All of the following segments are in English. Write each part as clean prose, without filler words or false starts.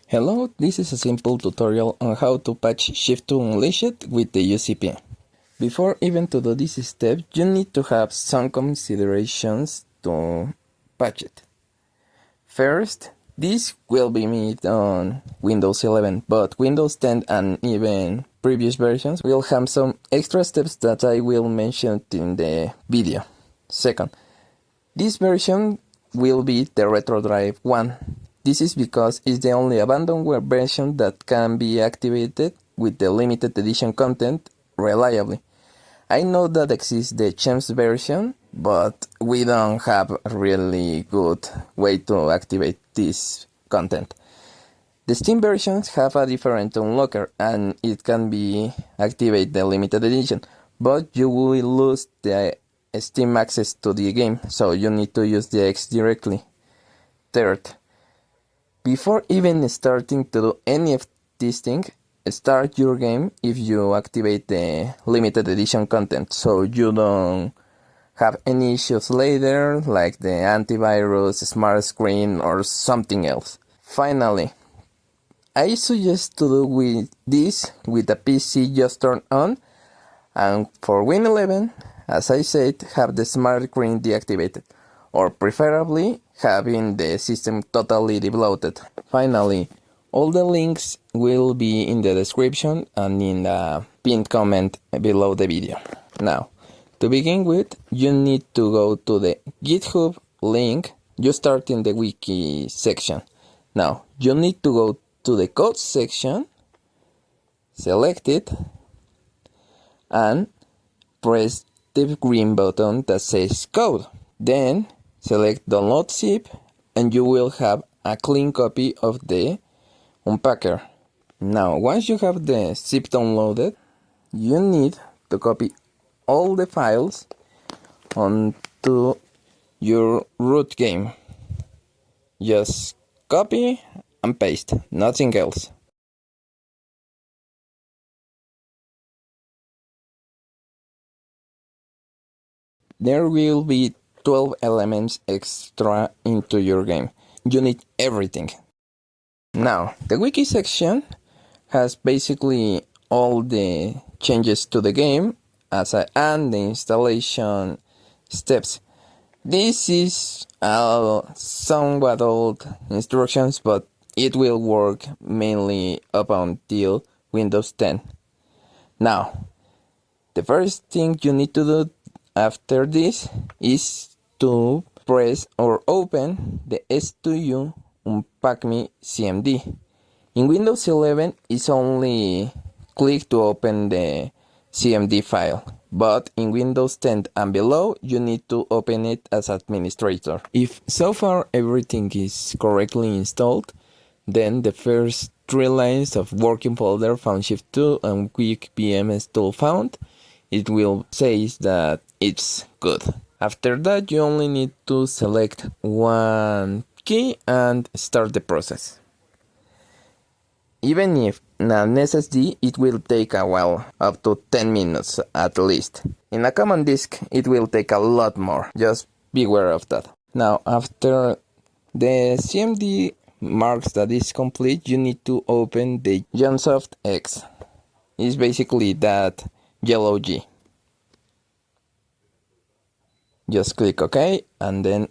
Hello, this is a simple tutorial on how to patch Shift2 Unleashed with the UCP. Before even to do this step, you need to have some considerations to patch it. First, this will be made on Windows 11, but Windows 10 and even previous versions will have some extra steps that I will mention in the video. Second, this version will be the RetroDrive 1. This is because it's the only abandoned web version that can be activated with the limited edition content reliably. I know that exists the Champs version, but we don't have a really good way to activate this content. The Steam versions have a different unlocker and it can be activate the limited edition, but you will lose the Steam access to the game, so you need to use the X directly. Third, before even starting to do any of these things, start your game if you activate the limited edition content, so you don't have any issues later, like the antivirus, smart screen, or something else. Finally, I suggest to do with this with the PC just turned on, and for Win 11, as I said, have the smart screen deactivated, or preferably having the system totally debloated. Finally, all the links will be in the description and in the pinned comment below the video. Now, to begin with, you need to go to the GitHub link. You start in the wiki section. Now, you need to go to the code section, select it, and press the green button that says code. Then select download zip and you will have a clean copy of the Unpacker. Now, once you have the zip downloaded, you need to copy all the files onto your root game. Just copy and paste, nothing else. There will be 12 elements extra into your game. You need everything. Now, the wiki section has basically all the changes to the game and the installation steps. This is somewhat old instructions, but it will work mainly up until Windows 10. Now, the first thing you need to do after this is to press or open the S2U Unpack CMD. In Windows 11, it's only click to open the CMD file, but in Windows 10 and below, you need to open it as administrator. If so far everything is correctly installed, then the first 3 lines of working folder found Shift2 and quick BMS tool found, it will say that it's good. After that, you only need to select one key and start the process. Even if an SSD, it will take a while, up to 10 minutes at least. In a common disk, it will take a lot more, just be aware of that. Now, after the CMD marks that is complete, you need to open the Johnsoft X. It's basically that yellow G. Just click OK, and then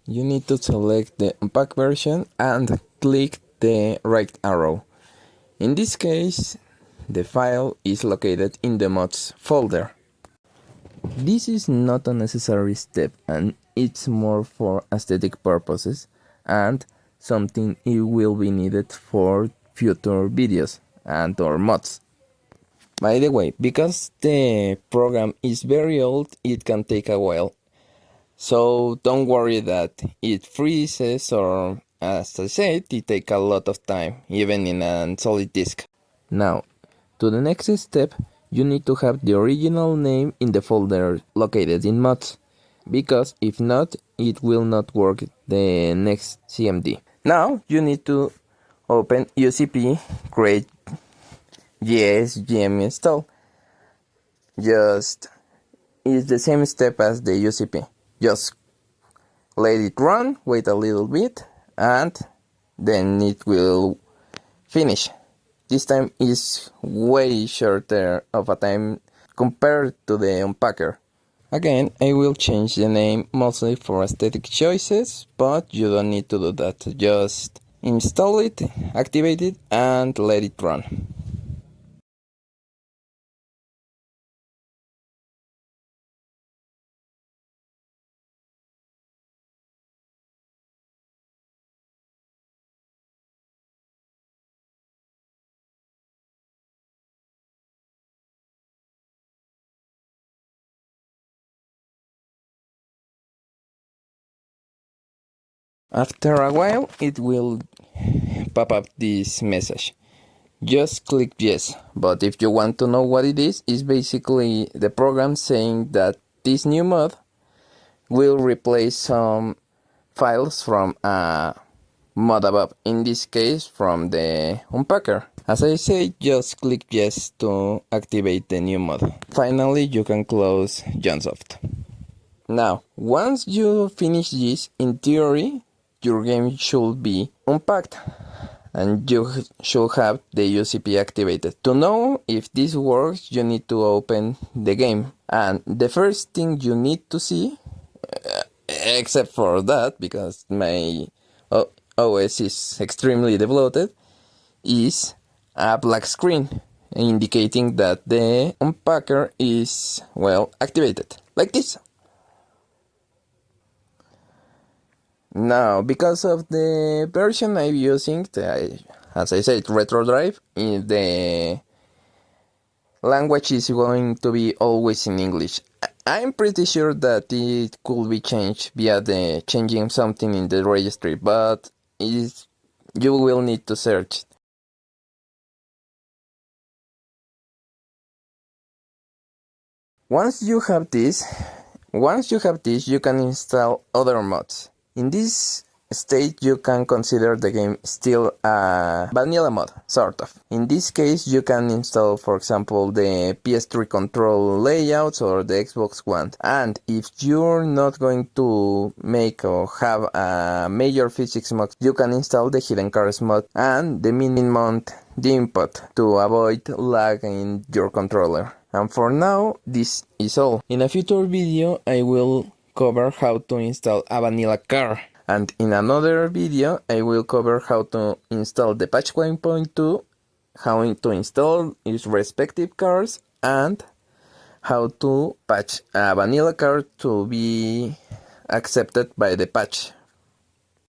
you need to select the Unpack version and click the right arrow. In this case, the file is located in the mods folder. This is not a necessary step and it's more for aesthetic purposes and something it will be needed for future videos and or mods. By the way, because the program is very old, it can take a while. So don't worry that it freezes or, as I said, it takes a lot of time, even in a solid disk. Now, to the next step, you need to have the original name in the folder located in mods, because if not, it will not work the next CMD. Now, you need to open UCP, create GM install. Just it's the same step as the UCP. Just let it run, wait a little bit, and then it will finish. This time is way shorter of a time compared to the Unpacker. Again, I will change the name mostly for aesthetic choices, but you don't need to do that. Just install it, activate it, and let it run. After a while, it will pop up this message. Just click yes, but if you want to know what it is, it's basically the program saying that this new mod will replace some files from a mod above, in this case from the Unpacker. As I say, just click yes to activate the new mod. Finally, you can close Johnsoft. Now, once you finish this, in theory, your game should be unpacked and you should have the UCP activated. To know if this works, you need to open the game, and the first thing you need to see, except for that, because my OS is extremely developed, is a black screen indicating that the Unpacker is, well, activated, like this. Now, because of the version I'm using, as I said, RetroDrive, the language is going to be always in English. I'm pretty sure that it could be changed via the changing something in the registry, but you will need to search. Once you have this, you can install other mods. In this state, you can consider the game still a vanilla mod, sort of. In this case, you can install, for example, the PS3 control layouts or the Xbox One. And if you're not going to make or have a major physics mod, you can install the hidden cars mod and the min-mount the input to avoid lag in your controller. And for now, this is all. In a future video, I will cover how to install a vanilla car. And in another video, I will cover how to install the patch 1.2, how to install its respective cars, and how to patch a vanilla car to be accepted by the patch.